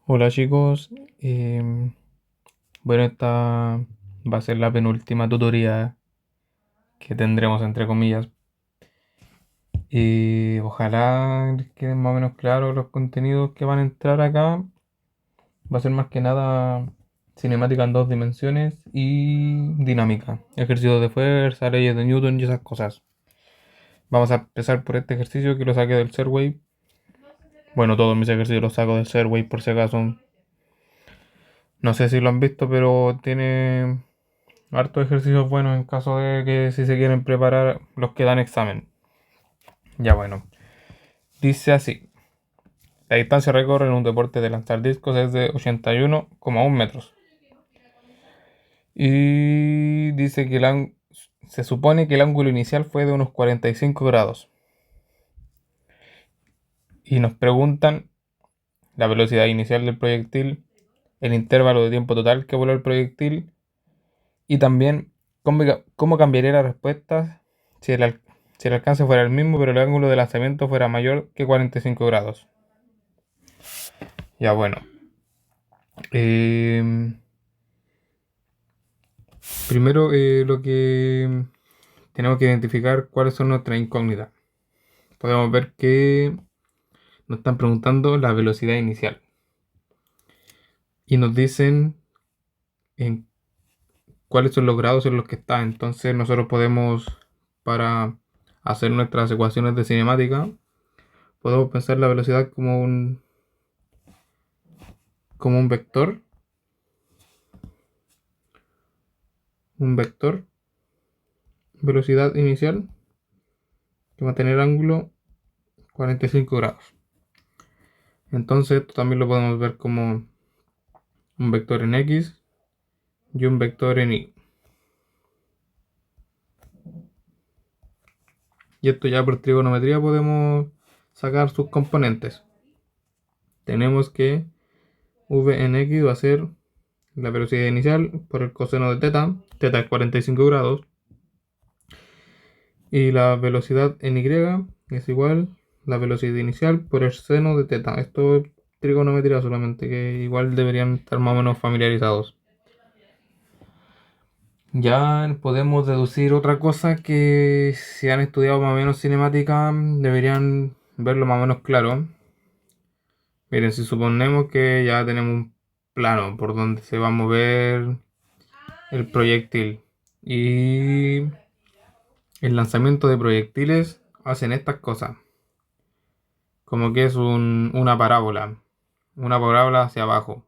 Hola chicos, bueno, esta va a ser la penúltima tutoría que tendremos entre comillas y ojalá les queden más o menos claros los contenidos que van a entrar acá. Va a ser más que nada cinemática en dos dimensiones y dinámica, ejercicios de fuerza, leyes de Newton y esas cosas. Vamos a empezar por este ejercicio que lo saqué del Serway. Bueno, todos mis ejercicios los saco del Serway por si acaso. No sé si lo han visto, pero tiene hartos ejercicios buenos en caso de que si se quieren preparar los que dan examen. Ya bueno. Dice así. La distancia récord en un deporte de lanzar discos es de 81,1 metros. Y dice que se supone que el ángulo inicial fue de unos 45 grados. Y nos preguntan la velocidad inicial del proyectil, el intervalo de tiempo total que voló el proyectil y también cómo cambiaría la respuesta si si el alcance fuera el mismo, pero el ángulo de lanzamiento fuera mayor que 45 grados. Ya bueno. Em, Primero lo que tenemos que identificar cuáles son nuestras incógnitas. Podemos ver que nos están preguntando la velocidad inicial. Y nos dicen en cuáles son los grados en los que está. Entonces nosotros podemos, para hacer nuestras ecuaciones de cinemática, podemos pensar la velocidad como un vector, velocidad inicial, que va a tener ángulo 45 grados. Entonces esto también lo podemos ver como un vector en X y un vector en Y. Y esto ya por trigonometría podemos sacar sus componentes. Tenemos que v en X va a ser la velocidad inicial por el coseno de teta, teta es 45 grados, y la velocidad en Y es igual la velocidad inicial por el seno de teta. Esto es trigonometría solamente, que igual deberían estar más o menos familiarizados. Ya podemos deducir otra cosa que si han estudiado más o menos cinemática deberían verlo más o menos claro. Miren, si suponemos que ya tenemos un plano por donde se va a mover el proyectil y el lanzamiento de proyectiles hacen estas cosas, como que es una parábola hacia abajo,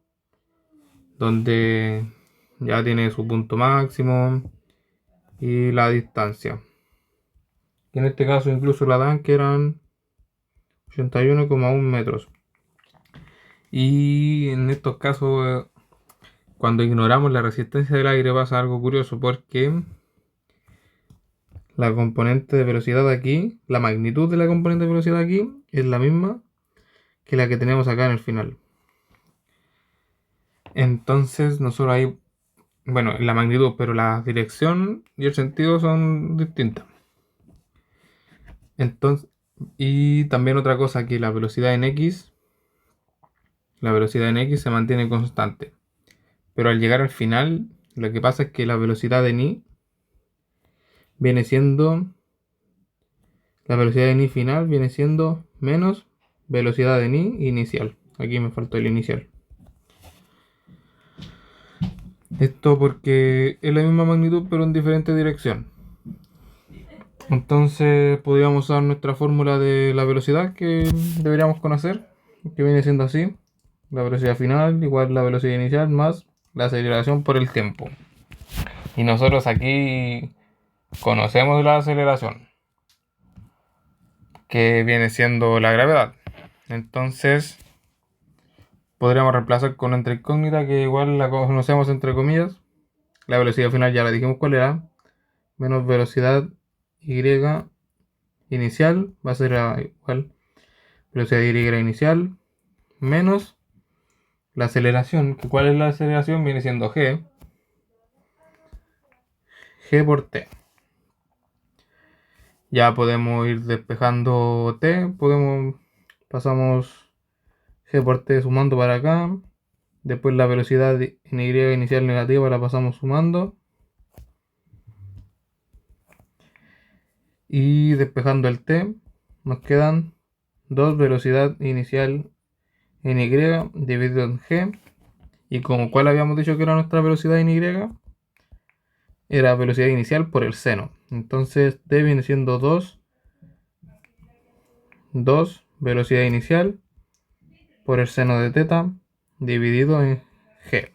donde ya tiene su punto máximo y la distancia. Y en este caso incluso la dan que eran 81,1 metros. Y en estos casos, cuando ignoramos la resistencia del aire pasa algo curioso porque la componente de velocidad aquí, la magnitud de la componente de velocidad aquí es la misma que la que tenemos acá en el final. Entonces nosotros ahí, bueno, la magnitud, pero la dirección y el sentido son distintas. Entonces, y también otra cosa que la velocidad en X se mantiene constante. Pero al llegar al final, lo que pasa es que la velocidad en Y viene siendo, la velocidad en Y final viene siendo menos velocidad en Y inicial. Aquí me faltó el inicial. Esto porque es la misma magnitud pero en diferente dirección. Entonces podríamos usar nuestra fórmula de la velocidad que deberíamos conocer, que viene siendo así. La velocidad final igual la velocidad inicial más la aceleración por el tiempo. Y nosotros aquí conocemos la aceleración, que viene siendo la gravedad. Entonces podríamos reemplazar con entre incógnita, que igual la conocemos entre comillas. La velocidad final ya la dijimos cuál era, menos velocidad y inicial va a ser igual velocidad y inicial menos la aceleración. ¿Cuál es la aceleración? Viene siendo g por t. Ya podemos ir despejando t, pasamos g por t sumando para acá. Después la velocidad en y inicial negativa la pasamos sumando. Y despejando el t, nos quedan 2 velocidad inicial en y dividido en g. Y como cuál habíamos dicho que era nuestra velocidad en y, era velocidad inicial por el seno. Entonces t viene siendo 2 velocidad inicial por el seno de teta dividido en g.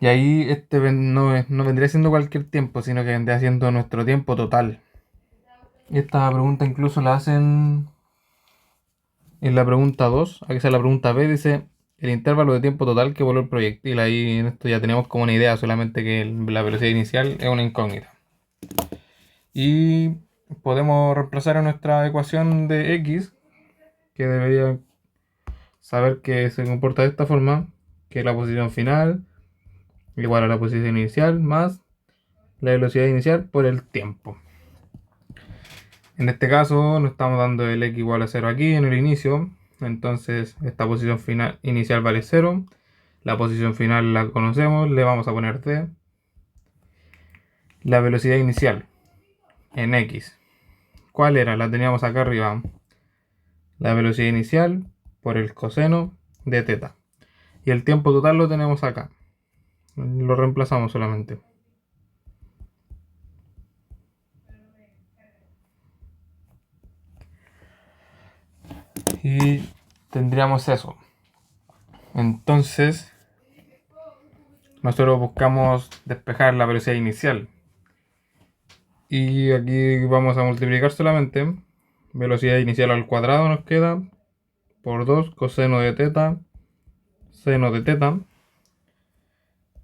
Y ahí no vendría siendo cualquier tiempo, sino que vendría siendo nuestro tiempo total. Y esta pregunta incluso la hacen en la pregunta 2, aquí está la pregunta B, dice el intervalo de tiempo total que voló el proyectil. Ahí en esto ya tenemos como una idea, solamente que la velocidad inicial es una incógnita. Y podemos reemplazar en nuestra ecuación de x, que debería saber que se comporta de esta forma, que es la posición final igual a la posición inicial más la velocidad inicial por el tiempo. En este caso nos estamos dando el x igual a 0 aquí en el inicio, entonces esta posición final inicial vale 0, la posición final la conocemos, le vamos a poner d. La velocidad inicial en x, ¿cuál era? La teníamos acá arriba, la velocidad inicial por el coseno de teta, y el tiempo total lo tenemos acá, lo reemplazamos solamente. Y tendríamos eso. Entonces nosotros buscamos despejar la velocidad inicial, y aquí vamos a multiplicar solamente. Velocidad inicial al cuadrado nos queda por 2 coseno de teta seno de teta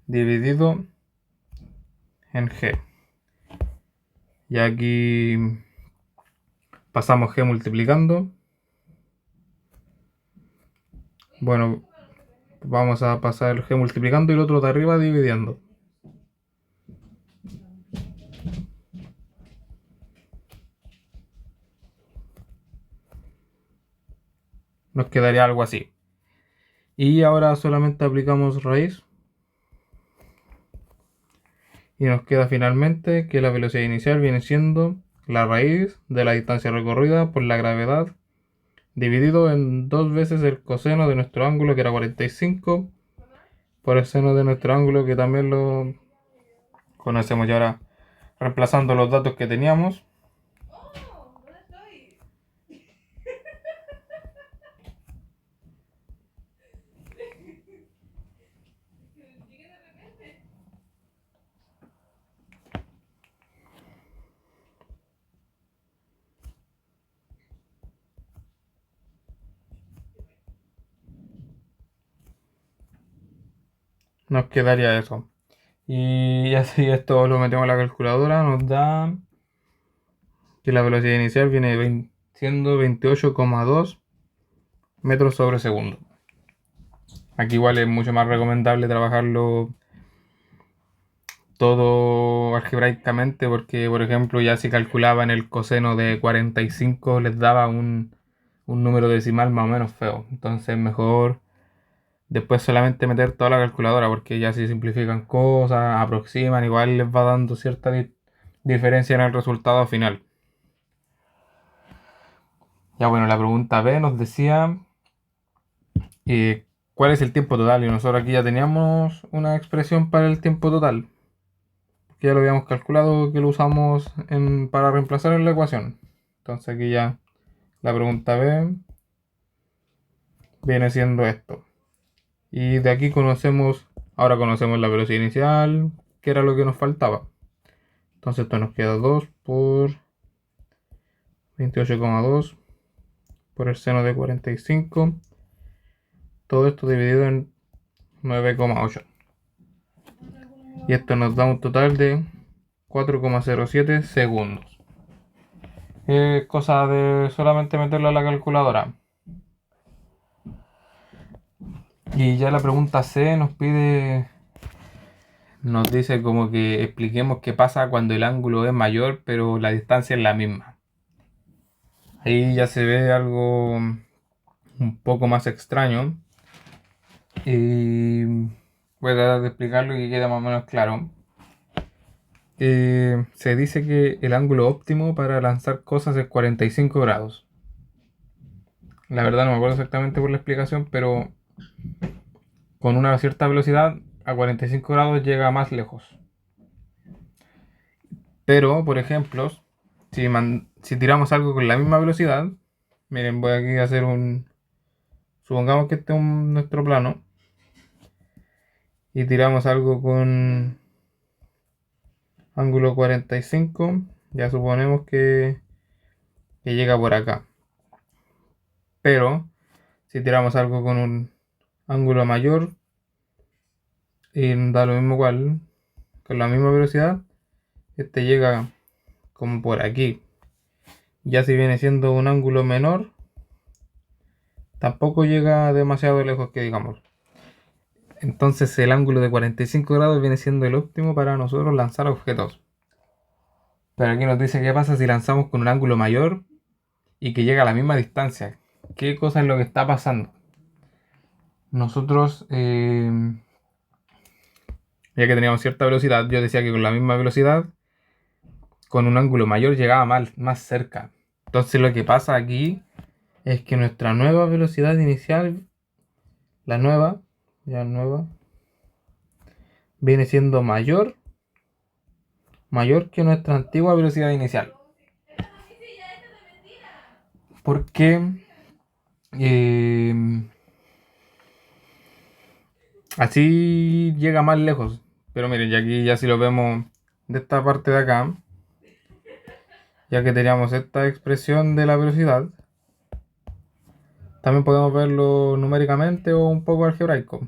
dividido en g. Y aquí pasamos g multiplicando. Bueno, vamos a pasar el g multiplicando y el otro de arriba dividiendo. Nos quedaría algo así. Y ahora solamente aplicamos raíz. Y nos queda finalmente que la velocidad inicial viene siendo la raíz de la distancia recorrida por la gravedad dividido en 2 veces el coseno de nuestro ángulo, que era 45, por el seno de nuestro ángulo, que también lo conocemos. Y ahora, reemplazando los datos que teníamos, nos quedaría eso. Y así esto lo metemos en la calculadora, nos da que la velocidad inicial viene siendo 28,2 metros sobre segundo. Aquí igual es mucho más recomendable trabajarlo todo algebraicamente, porque por ejemplo ya si calculaban el coseno de 45 les daba un número decimal más o menos feo. Entonces mejor después solamente meter toda la calculadora, porque ya si simplifican cosas, aproximan, igual les va dando cierta diferencia en el resultado final. Ya bueno, la pregunta B nos decía ¿cuál es el tiempo total? Y nosotros aquí ya teníamos una expresión para el tiempo total, que ya lo habíamos calculado, que lo usamos para reemplazar en la ecuación. Entonces aquí ya la pregunta B viene siendo esto. Y de aquí ahora conocemos la velocidad inicial, que era lo que nos faltaba. Entonces esto nos queda 2 por 28,2 por el seno de 45. Todo esto dividido en 9,8. Y esto nos da un total de 4,07 segundos. Es cosa de solamente meterlo a la calculadora. Y ya la pregunta C nos dice como que expliquemos qué pasa cuando el ángulo es mayor pero la distancia es la misma. Ahí ya se ve algo un poco más extraño. Y voy a tratar de explicarlo y que quede más o menos claro. Se dice que el ángulo óptimo para lanzar cosas es 45 grados. La verdad no me acuerdo exactamente por la explicación, pero con una cierta velocidad a 45 grados llega más lejos. Pero, por ejemplo, si tiramos algo con la misma velocidad, miren, voy aquí a hacer un... Supongamos que este es nuestro plano y tiramos algo con ángulo 45, ya suponemos que llega por acá. Pero si tiramos algo con un ángulo mayor y da lo mismo igual, con la misma velocidad, este llega como por aquí. Ya si viene siendo un ángulo menor, tampoco llega demasiado lejos que digamos. Entonces el ángulo de 45 grados viene siendo el óptimo para nosotros lanzar objetos. Pero aquí nos dice qué pasa si lanzamos con un ángulo mayor y que llega a la misma distancia. ¿Qué cosa es lo que está pasando? Nosotros, ya que teníamos cierta velocidad, yo decía que con la misma velocidad, con un ángulo mayor llegaba más cerca. Entonces lo que pasa aquí es que nuestra nueva velocidad inicial, la nueva, ya nueva, viene siendo mayor que nuestra antigua velocidad inicial. Porque así llega más lejos. Pero miren, ya aquí ya si lo vemos de esta parte de acá, ya que teníamos esta expresión de la velocidad, también podemos verlo numéricamente o un poco algebraico.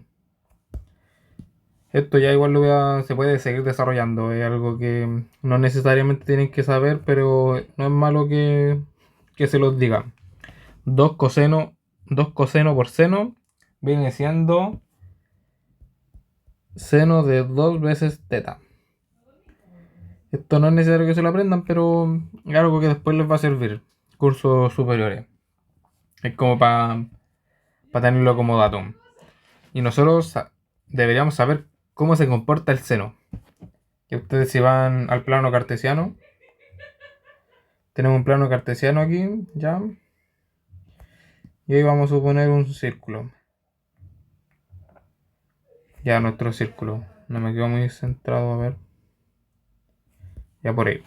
Esto ya igual se puede seguir desarrollando, es algo que no necesariamente tienen que saber, pero no es malo que se los diga. 2 coseno, 2 coseno por seno viene siendo seno de 2 veces teta. Esto no es necesario que se lo aprendan, pero es algo que después les va a servir. Cursos superiores. Es como para tenerlo como dato. Y nosotros deberíamos saber cómo se comporta el seno. Que ustedes si van al plano cartesiano, tenemos un plano cartesiano aquí, ya. Y ahí vamos a suponer un círculo. Ya nuestro círculo. No me quedo muy centrado, a ver. Ya por ahí.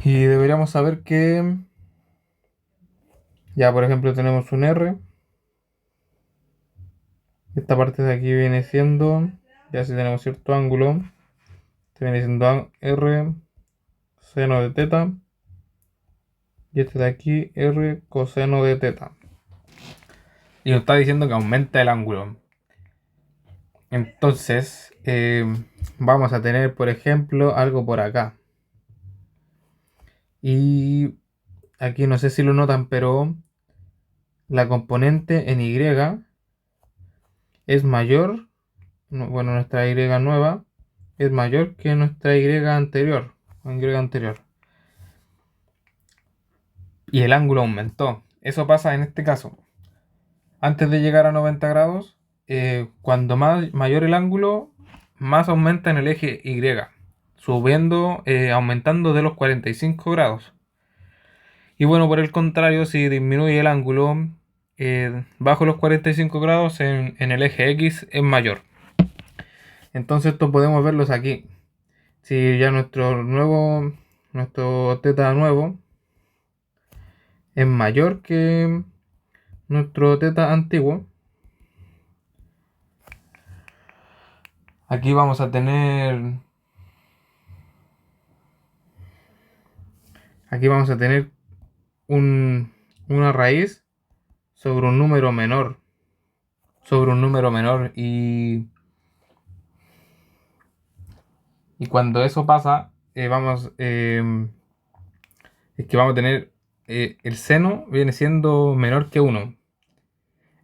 Y deberíamos saber que... Ya, por ejemplo, tenemos un R. Esta parte de aquí viene siendo... Ya si tenemos cierto ángulo. Este viene siendo R seno de teta. Y este de aquí R coseno de teta. Y nos está diciendo que aumenta el ángulo. Entonces, vamos a tener, por ejemplo, algo por acá. Y aquí no sé si lo notan, pero la componente en Y es mayor, bueno, nuestra Y nueva es mayor que nuestra Y anterior, Y el ángulo aumentó. Eso pasa en este caso. Antes de llegar a 90 grados, cuando mayor el ángulo, más aumenta en el eje Y, subiendo, aumentando de los 45 grados. Y bueno, por el contrario, si disminuye el ángulo bajo los 45 grados en el eje X es mayor. Entonces esto podemos verlos aquí. Si ya nuestro teta nuevo es mayor que nuestro teta antiguo, aquí vamos a tener una raíz sobre un número menor. Y cuando eso pasa, es que vamos a tener el seno viene siendo menor que 1.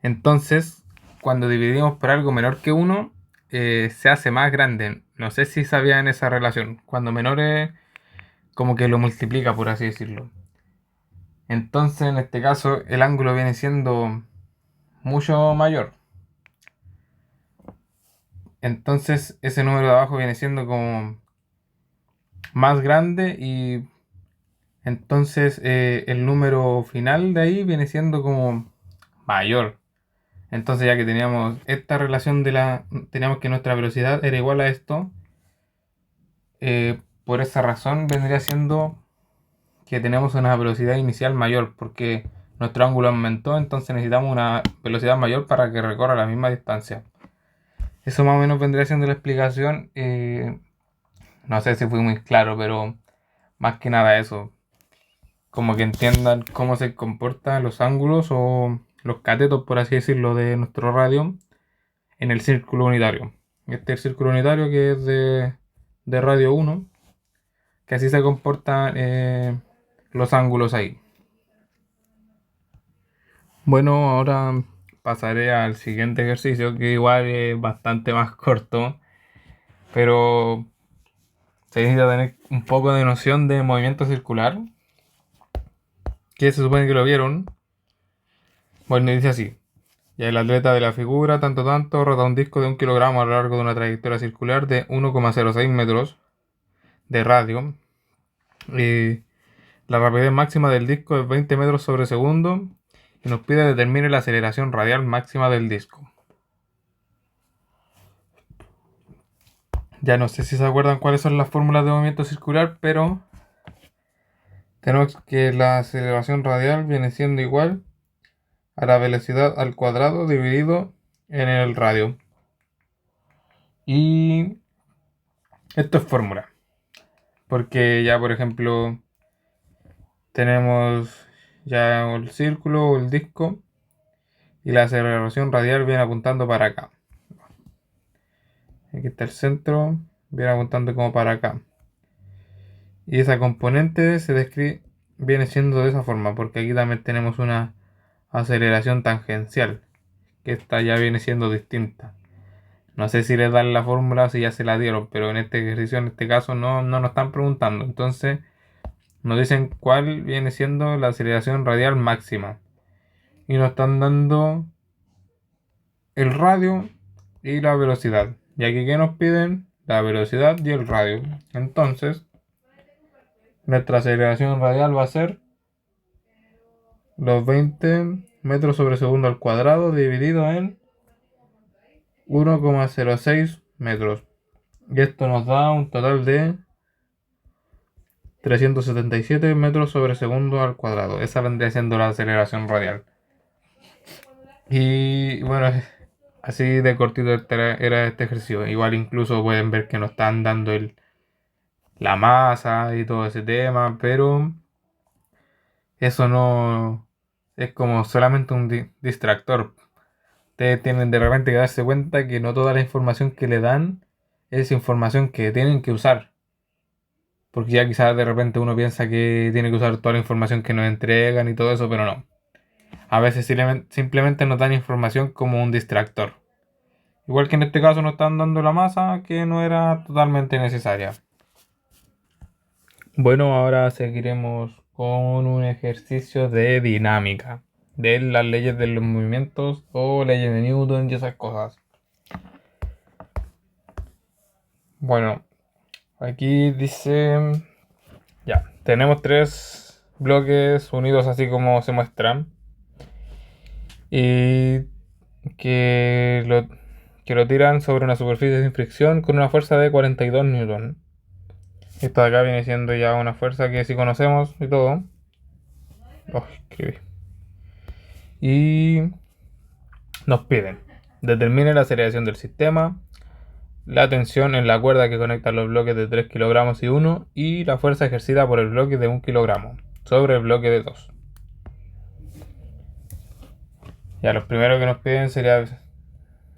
Entonces, cuando dividimos por algo menor que 1, se hace más grande. No sé si sabían esa relación. Cuando menor es como que lo multiplica, por así decirlo. Entonces, en este caso, el ángulo viene siendo mucho mayor. Entonces, ese número de abajo viene siendo como más grande y entonces el número final de ahí viene siendo como mayor. Entonces, ya que teníamos esta relación teníamos que nuestra velocidad era igual a esto, por esa razón vendría siendo que tenemos una velocidad inicial mayor, porque nuestro ángulo aumentó, entonces necesitamos una velocidad mayor para que recorra la misma distancia. Eso más o menos vendría siendo la explicación. No sé si fui muy claro, pero más que nada eso. Como que entiendan cómo se comportan los ángulos o los catetos, por así decirlo, de nuestro radio en el círculo unitario. Este es el círculo unitario que es de radio 1, que así se comportan los ángulos ahí. Bueno, ahora pasaré al siguiente ejercicio, que igual es bastante más corto, pero se necesita tener un poco de noción de movimiento circular, que se supone que lo vieron. Bueno, dice así. Ya el atleta de la figura, tanto, rota un disco de 1 kilogramo a lo largo de una trayectoria circular de 1,06 metros de radio. Y la rapidez máxima del disco es 20 metros sobre segundo y nos pide determinar la aceleración radial máxima del disco. Ya no sé si se acuerdan cuáles son las fórmulas de movimiento circular, pero tenemos que la aceleración radial viene siendo igual a la velocidad al cuadrado dividido en el radio. Y esto es fórmula, porque ya por ejemplo tenemos ya el círculo o el disco y la aceleración radial viene apuntando para acá. Aquí está el centro, viene apuntando como para acá. Y esa componente viene siendo de esa forma, porque aquí también tenemos una aceleración tangencial, que esta ya viene siendo distinta. No sé si les dan la fórmula o si ya se la dieron, pero en este ejercicio, en este caso, no nos están preguntando. Entonces, nos dicen cuál viene siendo la aceleración radial máxima. Y nos están dando el radio y la velocidad. Y aquí que nos piden la velocidad y el radio. Entonces, nuestra aceleración radial va a ser los 20 metros sobre segundo al cuadrado dividido en 1,06 metros. Y esto nos da un total de 377 metros sobre segundo al cuadrado. Esa vendría siendo la aceleración radial. Y bueno, así de cortito era este ejercicio. Igual incluso pueden ver que nos están dando la masa y todo ese tema, pero eso no es como solamente un distractor. Ustedes tienen de repente que darse cuenta que no toda la información que le dan es información que tienen que usar. Porque ya quizás de repente uno piensa que tiene que usar toda la información que nos entregan y todo eso, pero no. A veces simplemente nos dan información como un distractor. Igual que en este caso nos están dando la masa que no era totalmente necesaria. Bueno, ahora seguiremos con un ejercicio de dinámica, de las leyes de los movimientos o leyes de Newton y esas cosas. Bueno, aquí dice, ya, tenemos 3 bloques unidos así como se muestran y que lo tiran sobre una superficie sin fricción con una fuerza de 42 newton. Esto de acá viene siendo ya una fuerza que sí conocemos y todo. Oh, escribí. Y nos piden, determine la aceleración del sistema, la tensión en la cuerda que conecta los bloques de 3 kilogramos y 1 y la fuerza ejercida por el bloque de 1 kilogramo sobre el bloque de 2. Ya, los primeros que nos piden sería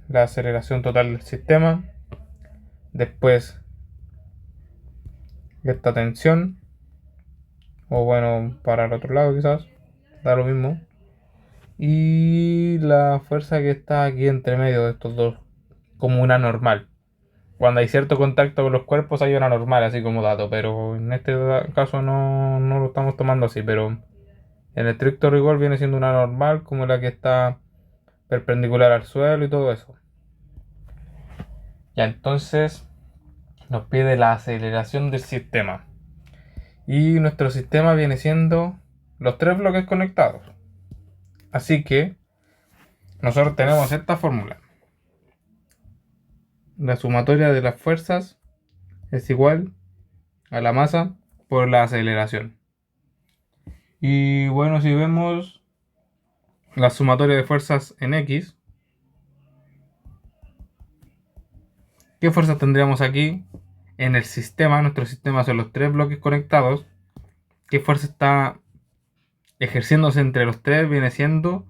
la aceleración total del sistema, después esta tensión, o bueno, para el otro lado quizás, da lo mismo, y la fuerza que está aquí entre medio de estos dos, como una normal. Cuando hay cierto contacto con los cuerpos hay una normal, así como dato, pero en este caso no lo estamos tomando así, pero En estricto rigor viene siendo una normal como la que está perpendicular al suelo y todo eso. Ya entonces nos pide la aceleración del sistema. Y nuestro sistema viene siendo los tres bloques conectados. Así que nosotros tenemos esta fórmula. La sumatoria de las fuerzas es igual a la masa por la aceleración. Y bueno, si vemos la sumatoria de fuerzas en X, ¿qué fuerzas tendríamos aquí en el sistema? Nuestro sistema son los tres bloques conectados. ¿Qué fuerza está ejerciéndose entre los tres? Viene siendo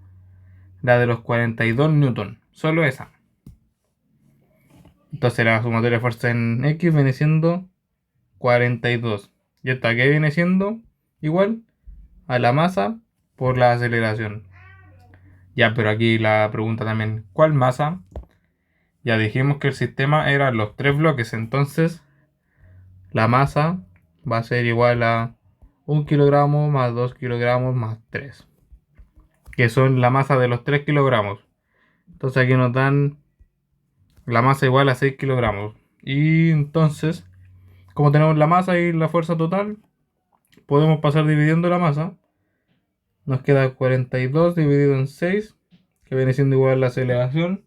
la de los 42 newton. Solo esa. Entonces la sumatoria de fuerza en X viene siendo 42. ¿Y esta qué viene siendo? Igual a la masa por la aceleración. Ya, pero aquí la pregunta también, ¿cuál masa? Ya dijimos que el sistema era los tres bloques, entonces la masa va a ser igual a 1 kilogramo más 2 kilogramos más 3, que son la masa de los 3 kilogramos. Entonces aquí nos dan la masa igual a 6 kilogramos. Y entonces, como tenemos la masa y la fuerza total, podemos pasar dividiendo la masa. Nos queda 42 dividido en 6, que viene siendo igual a la aceleración.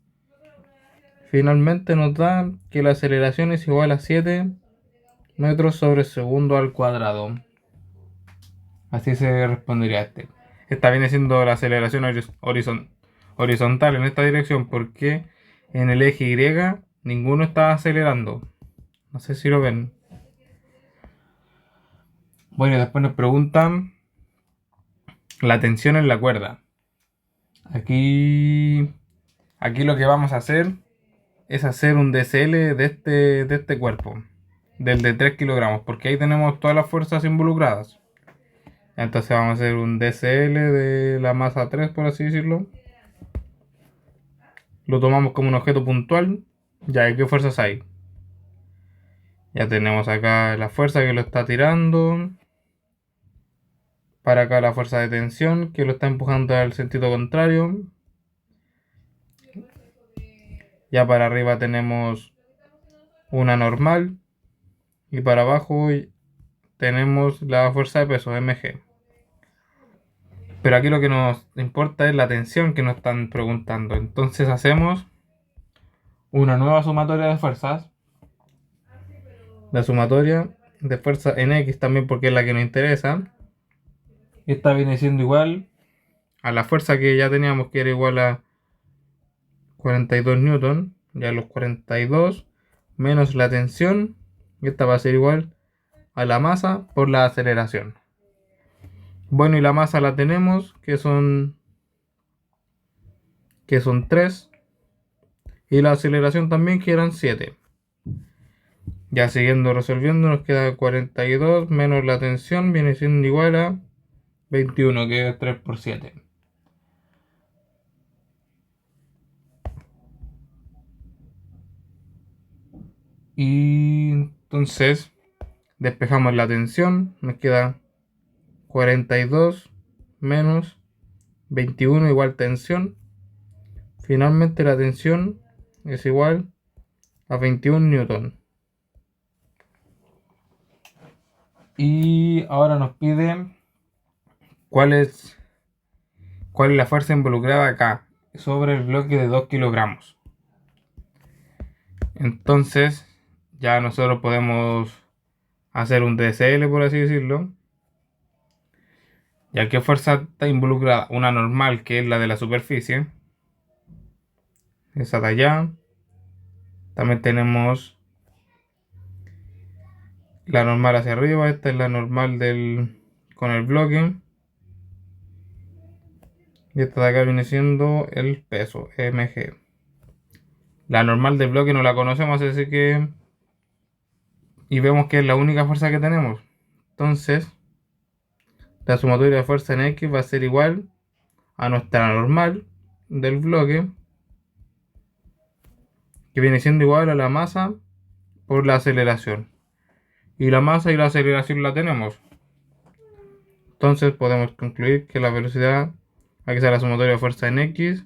Finalmente nos da que la aceleración es igual a 7 metros sobre segundo al cuadrado. Así se respondería este. Esta viene siendo la aceleración horizontal en esta dirección, porque en el eje Y ninguno está acelerando. No sé si lo ven. Bueno, y después nos preguntan la tensión en la cuerda. Aquí lo que vamos a hacer es hacer un DCL de este cuerpo, del de 3 kilogramos, porque ahí tenemos todas las fuerzas involucradas. Entonces vamos a hacer un DCL de la masa 3, por así decirlo. Lo tomamos como un objeto puntual. Ya, ¿qué fuerzas hay? Ya tenemos acá la fuerza que lo está tirando. Para acá la fuerza de tensión que lo está empujando al sentido contrario. Ya para arriba tenemos una normal. Y para abajo tenemos la fuerza de peso, mg. Pero aquí lo que nos importa es la tensión que nos están preguntando. Entonces hacemos una nueva sumatoria de fuerzas. La sumatoria de fuerza en X también, porque es la que nos interesa. Esta viene siendo igual a la fuerza que ya teníamos, que era igual a 42 newton. Ya los 42 menos la tensión. Y esta va a ser igual a la masa por la aceleración. Bueno, y la masa la tenemos, que son 3. Y la aceleración también, que eran 7. Ya siguiendo resolviendo, nos queda 42 menos la tensión, viene siendo igual a 21, que es 3 por 7. Y entonces despejamos la tensión, nos queda 42 menos 21 igual tensión. Finalmente la tensión es igual a 21 newton. Y ahora nos pide cuál es la fuerza involucrada acá sobre el bloque de 2 kilogramos. Entonces ya nosotros podemos hacer un DSL, por así decirlo. ¿Y a qué fuerza está involucrada? Una normal, que es la de la superficie. Esa de allá. También tenemos la normal hacia arriba. Esta es la normal con el bloque. Y esta de acá viene siendo el peso, mg. La normal del bloque no la conocemos, así que... Y vemos que es la única fuerza que tenemos. Entonces, la sumatoria de fuerza en X va a ser igual a nuestra normal del bloque, que viene siendo igual a la masa por la aceleración. Y la masa y la aceleración la tenemos. Entonces podemos concluir que la velocidad a que sea la sumatoria de fuerza en X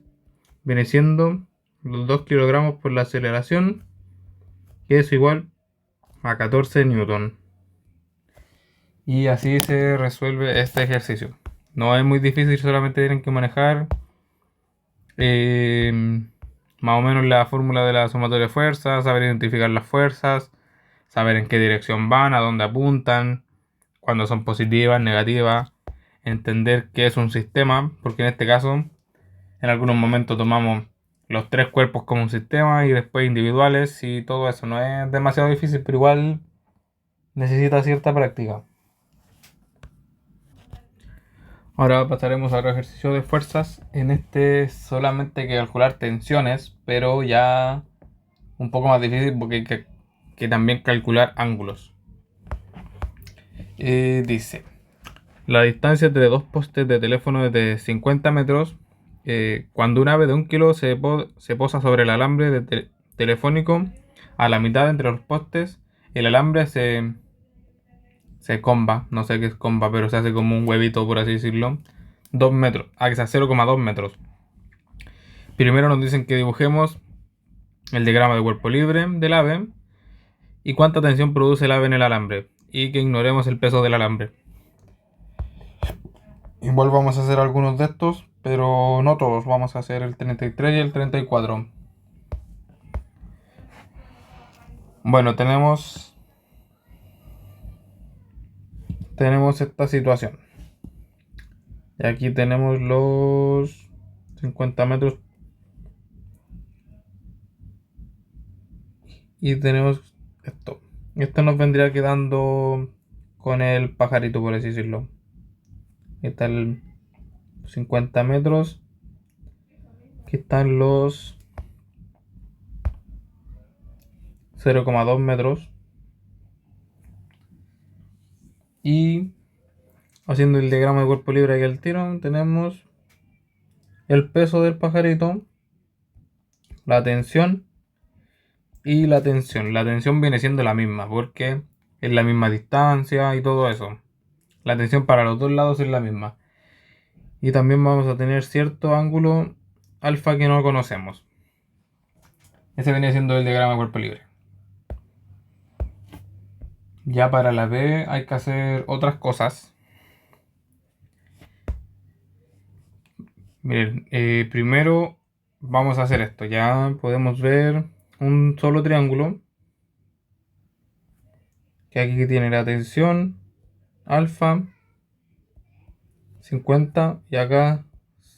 viene siendo los 2 kilogramos por la aceleración, que es igual a 14 newton. Y así se resuelve este ejercicio. No es muy difícil, solamente tienen que manejar más o menos la fórmula de la sumatoria de fuerzas, saber identificar las fuerzas, saber en qué dirección van, a dónde apuntan, cuando son positivas, negativas, entender qué es un sistema, porque en este caso en algunos momentos tomamos los tres cuerpos como un sistema y después individuales y todo eso. No es demasiado difícil, pero igual necesita cierta práctica. Ahora pasaremos a otro ejercicio de fuerzas. En este solamente hay que calcular tensiones, pero ya un poco más difícil porque hay que también calcular ángulos. Dice, la distancia entre dos postes de teléfono es de 50 metros. Cuando un ave de 1 kilo se posa sobre el alambre telefónico a la mitad entre los postes, el alambre se comba, no sé qué es comba, pero se hace como un huevito, por así decirlo, 2 metros, que sea 0,2 metros. Primero nos dicen que dibujemos el diagrama de cuerpo libre del ave y cuánta tensión produce el ave en el alambre, y que ignoremos el peso del alambre. Igual vamos a hacer algunos de estos, pero no todos. Vamos a hacer el 33 y el 34. Bueno, tenemos esta situación. Y aquí tenemos los 50 metros. Y tenemos esto. Esto nos vendría quedando con el pajarito, por así decirlo. Aquí está el 50 metros. Aquí están los 0,2 metros. Y haciendo el diagrama de cuerpo libre aquí al tiro, tenemos el peso del pajarito, la tensión y la tensión. La tensión viene siendo la misma porque es la misma distancia y todo eso. La tensión para los dos lados es la misma. Y también vamos a tener cierto ángulo alfa que no conocemos. Ese viene siendo el diagrama de cuerpo libre. Ya para la B hay que hacer otras cosas. Miren, primero vamos a hacer esto. Ya podemos ver un solo triángulo que aquí tiene la tensión alfa 50 y acá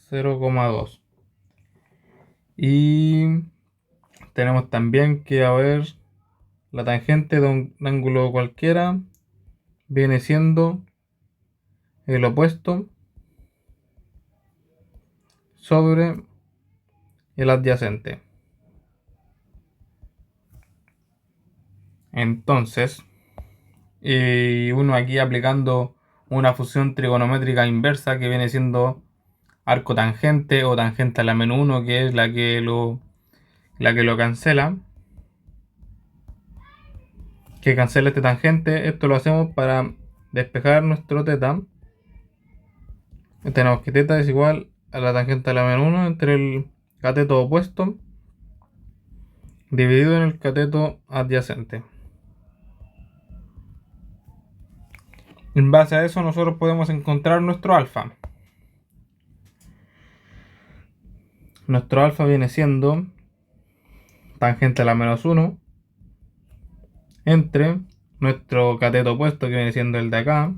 0,2. Y tenemos también que a ver la tangente de un ángulo cualquiera viene siendo el opuesto sobre el adyacente. Entonces, uno aquí aplicando una función trigonométrica inversa que viene siendo arco tangente o tangente a la menos 1, que es la que lo cancela. Que cancela este tangente. Esto lo hacemos para despejar nuestro teta. Tenemos que teta es igual a la tangente a la menos 1 entre el cateto opuesto dividido en el cateto adyacente. En base a eso nosotros podemos encontrar nuestro alfa. Nuestro alfa viene siendo tangente a la menos 1 entre nuestro cateto opuesto, que viene siendo el de acá,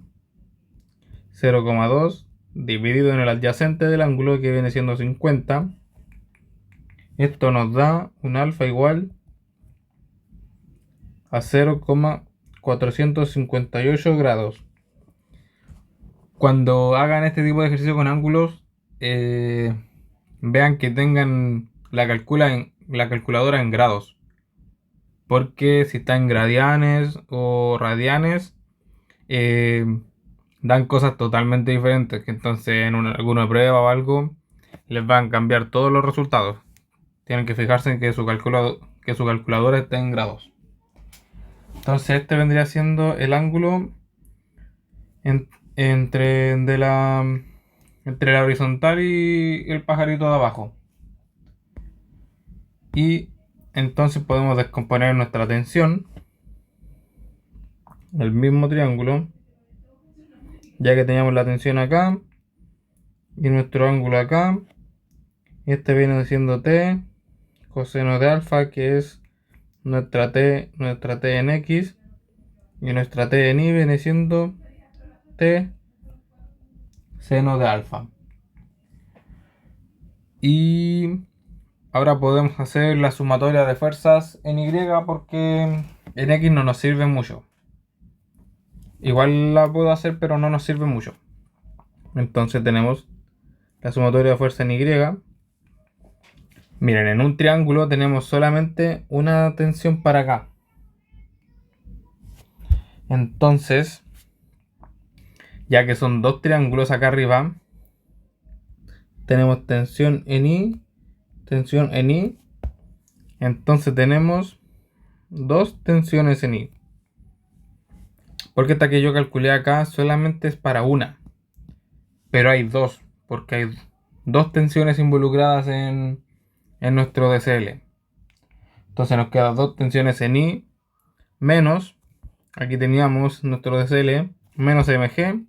0,2 dividido en el adyacente del ángulo, que viene siendo 50. Esto nos da un alfa igual a 0,458 grados. Cuando hagan este tipo de ejercicio con ángulos, vean que tengan la calculadora en grados. Porque si está en gradianes o radianes, dan cosas totalmente diferentes. Que entonces en alguna prueba o algo les van a cambiar todos los resultados. Tienen que fijarse en que su calculadora esté en grados. Entonces este vendría siendo el ángulo entre la horizontal y el pajarito de abajo. Y entonces podemos descomponer nuestra tensión, el mismo triángulo, ya que teníamos la tensión acá y nuestro ángulo acá. Este viene siendo t coseno de alfa, que es nuestra t en x, y nuestra t en y viene siendo t seno de alfa. Y ahora podemos hacer la sumatoria de fuerzas en y, porque en x no nos sirve mucho. Igual la puedo hacer, pero no nos sirve mucho. Entonces tenemos la sumatoria de fuerza en y. Miren, en un triángulo tenemos solamente una tensión para acá. Entonces, ya que son dos triángulos acá arriba, tenemos tensión en y, tensión en y. Entonces tenemos dos tensiones en y. Porque esta que yo calculé acá solamente es para una. Pero hay dos, porque hay dos tensiones involucradas en nuestro DCL. Entonces nos quedan dos tensiones en I menos, aquí teníamos nuestro DCL, menos mg.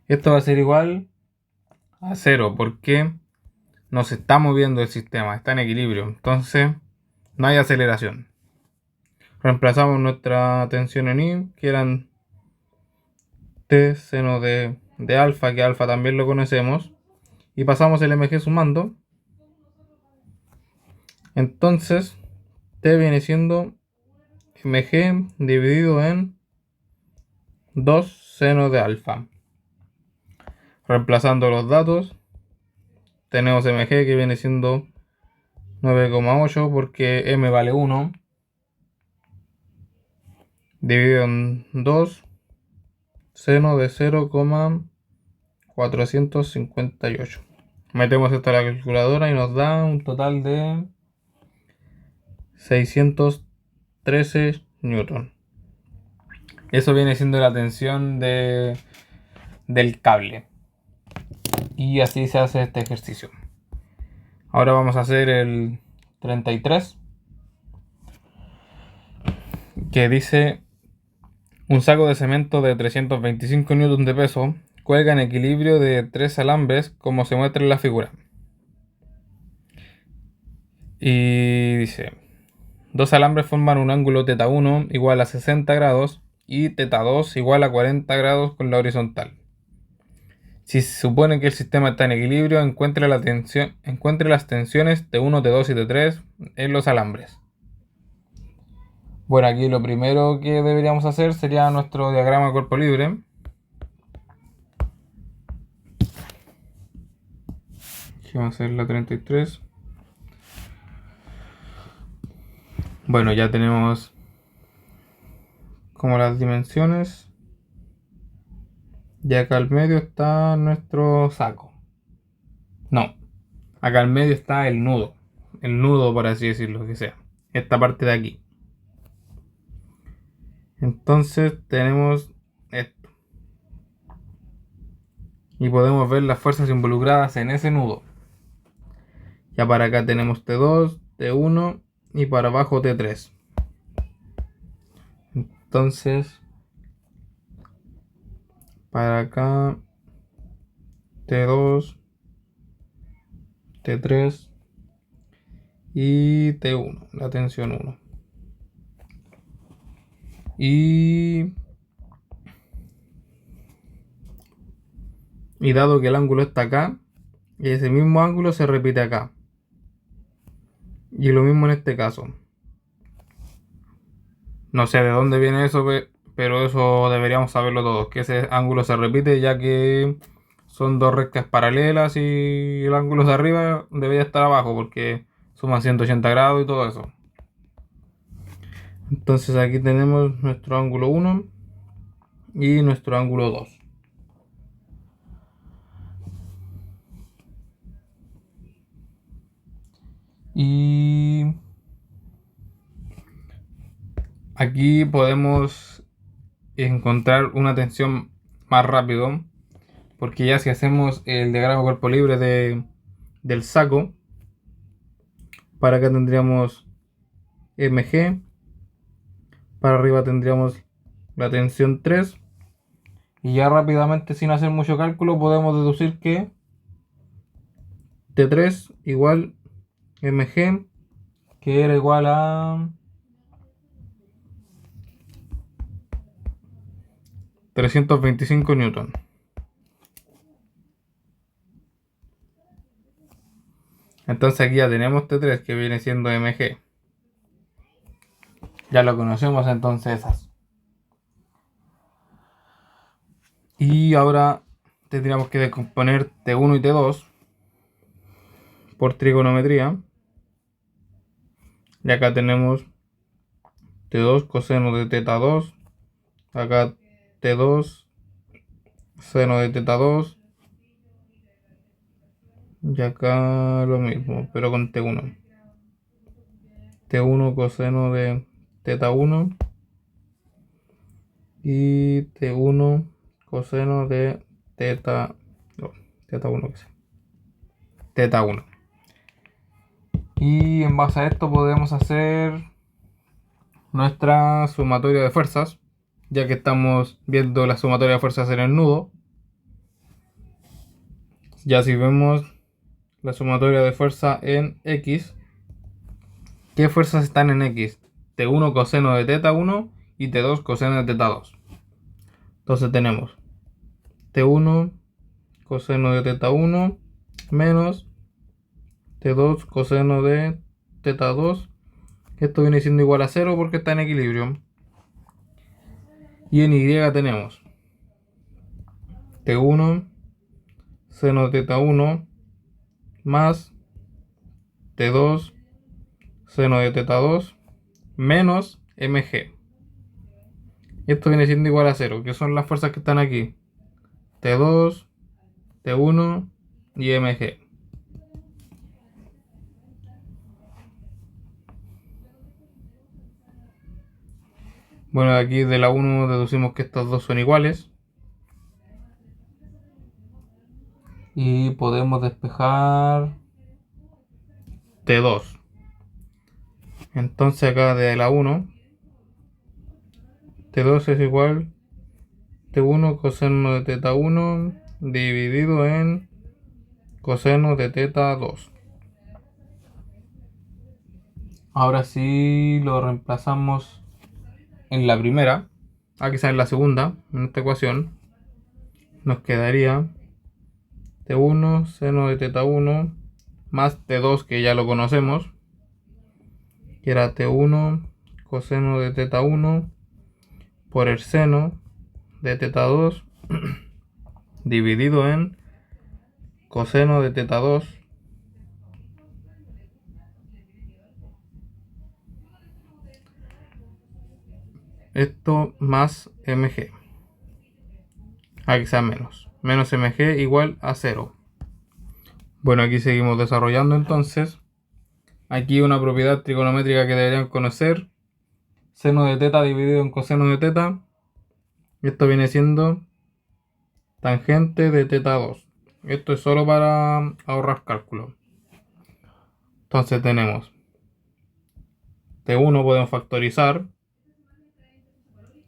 Esto va a ser igual a 0 porque no se está moviendo el sistema, está en equilibrio. Entonces no hay aceleración. Reemplazamos nuestra tensión en I, que eran T seno de alfa, que alfa también lo conocemos, y pasamos el mg sumando. Entonces T viene siendo mg dividido en 2 seno de alfa. Reemplazando los datos, tenemos mg que viene siendo 9,8 porque m vale 1, dividido en 2, seno de 0,458. Metemos esto a la calculadora y nos da un total de 613 newton. Eso viene siendo la tensión del cable. Y así se hace este ejercicio. Ahora vamos a hacer el 33, que dice: un saco de cemento de 325 newton de peso cuelga en equilibrio de 3 alambres como se muestra en la figura. Y dice: dos alambres forman un ángulo θ1 igual a 60 grados y θ2 igual a 40 grados con la horizontal. Si se supone que el sistema está en equilibrio, encuentre las tensiones T1, T2 y T3 en los alambres. Bueno, aquí lo primero que deberíamos hacer sería nuestro diagrama de cuerpo libre. Vamos a hacer la 33. Bueno, ya tenemos como las dimensiones. Y acá al medio está nuestro saco. No, acá al medio está el nudo. El nudo, por así decirlo, que sea. Esta parte de aquí. Entonces tenemos esto. Y podemos ver las fuerzas involucradas en ese nudo. Ya para acá tenemos T2, T1 y para abajo T3. Entonces, para acá T2, T3 y T1, la tensión 1. Y dado que el ángulo está acá, ese mismo ángulo se repite acá. Y lo mismo en este caso. No sé de dónde viene eso, pero eso deberíamos saberlo todos, que ese ángulo se repite ya que son dos rectas paralelas y el ángulo de arriba debería estar abajo porque suman 180 grados y todo eso. Entonces aquí tenemos nuestro ángulo 1 y nuestro ángulo 2. Y aquí podemos encontrar una tensión más rápido, porque ya si hacemos el diagrama cuerpo libre del saco, para acá tendríamos mg, para arriba tendríamos la tensión 3, y ya rápidamente, sin hacer mucho cálculo, podemos deducir que T3 igual mg, que era igual a 325 newton. Entonces aquí ya tenemos T3, que viene siendo mg. Ya lo conocemos entonces esas. Y ahora tendríamos que descomponer T1 y T2 por trigonometría. Y acá tenemos T2 coseno de teta 2. Acá T2 seno de teta 2. Y acá lo mismo, pero con T1. T1 coseno de teta 1. Y T1 coseno de teta... No, teta 1 que sea. Teta 1. Y en base a esto podemos hacer nuestra sumatoria de fuerzas, ya que estamos viendo la sumatoria de fuerzas en el nudo. Ya si vemos la sumatoria de fuerza en X, ¿qué fuerzas están en X? T1 coseno de teta 1 y T2 coseno de teta 2. Entonces tenemos T1 coseno de teta 1 menos T2 coseno de teta 2. Esto viene siendo igual a 0 porque está en equilibrio. Y en Y tenemos T1 seno de teta 1 más T2 seno de teta 2 menos mg. Esto viene siendo igual a 0, que son las fuerzas que están aquí. T2, T1 y mg. Bueno, aquí de la 1 deducimos que estas dos son iguales. Y podemos despejar T2. Entonces acá de la 1, T2 es igual T1 coseno de teta 1 dividido en coseno de teta 2. Ahora sí lo reemplazamos en la primera, quizás en la segunda, en esta ecuación. Nos quedaría T1 seno de teta 1 más T2, que ya lo conocemos, que era T1 coseno de teta 1 por el seno de teta 2 dividido en coseno de teta 2 esto más mg. Aquí sea menos mg igual a 0. Bueno, aquí seguimos desarrollando entonces. Aquí una propiedad trigonométrica que deberían conocer: seno de teta dividido en coseno de teta. Esto viene siendo tangente de teta 2. Esto es solo para ahorrar cálculo. Entonces tenemos T1, podemos factorizar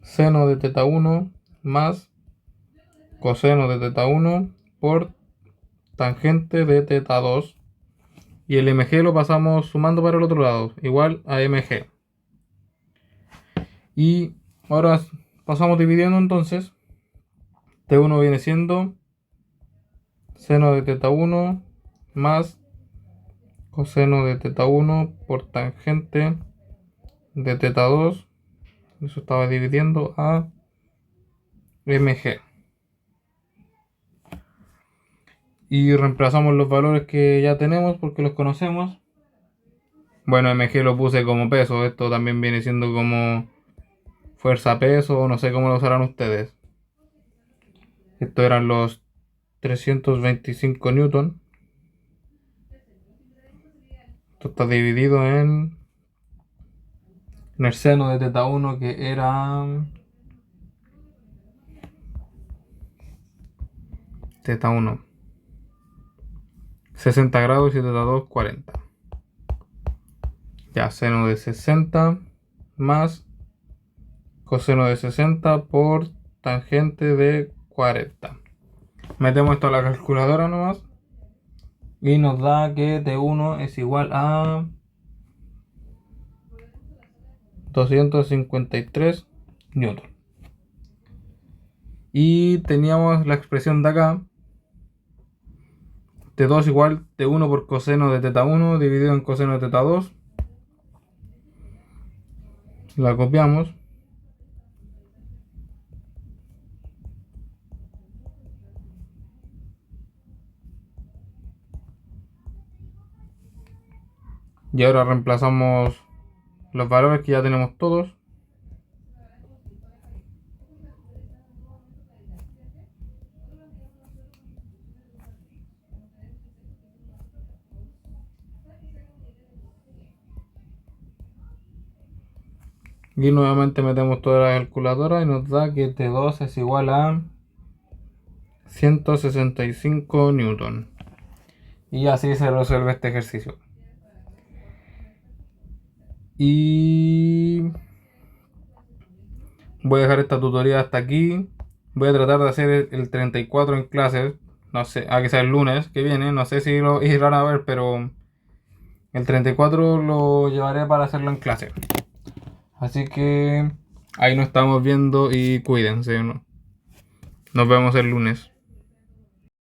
seno de teta 1 más coseno de teta 1 por tangente de teta 2. Y el mg lo pasamos sumando para el otro lado, igual a mg. Y ahora pasamos dividiendo entonces. T1 viene siendo seno de teta 1 más coseno de teta 1 por tangente de teta 2. Eso estaba dividiendo a mg. Y reemplazamos los valores que ya tenemos porque los conocemos. Bueno, mg lo puse como peso. Esto también viene siendo como fuerza peso, no sé cómo lo usarán ustedes. Estos eran los 325 newton. Esto está dividido en el seno de teta 1, que era Teta 1 60 grados y teta 2 40. Ya, seno de 60 más coseno de 60 por tangente de 40. Metemos esto a la calculadora nomás y nos da que T1 es igual a 253 newton. Y teníamos la expresión de acá, T2 igual T1 por coseno de teta 1 dividido en coseno de teta 2. La copiamos. Y ahora reemplazamos los valores que ya tenemos todos. Y nuevamente metemos toda la calculadora y nos da que T2 es igual a 165 newton. Y así se resuelve este ejercicio. Y voy a dejar esta tutoría hasta aquí. Voy a tratar de hacer el 34 en clases. No sé, a que sea el lunes que viene. No sé si lo irán a ver, pero el 34 lo llevaré para hacerlo en clase. Así que ahí nos estamos viendo y cuídense, ¿no? Nos vemos el lunes.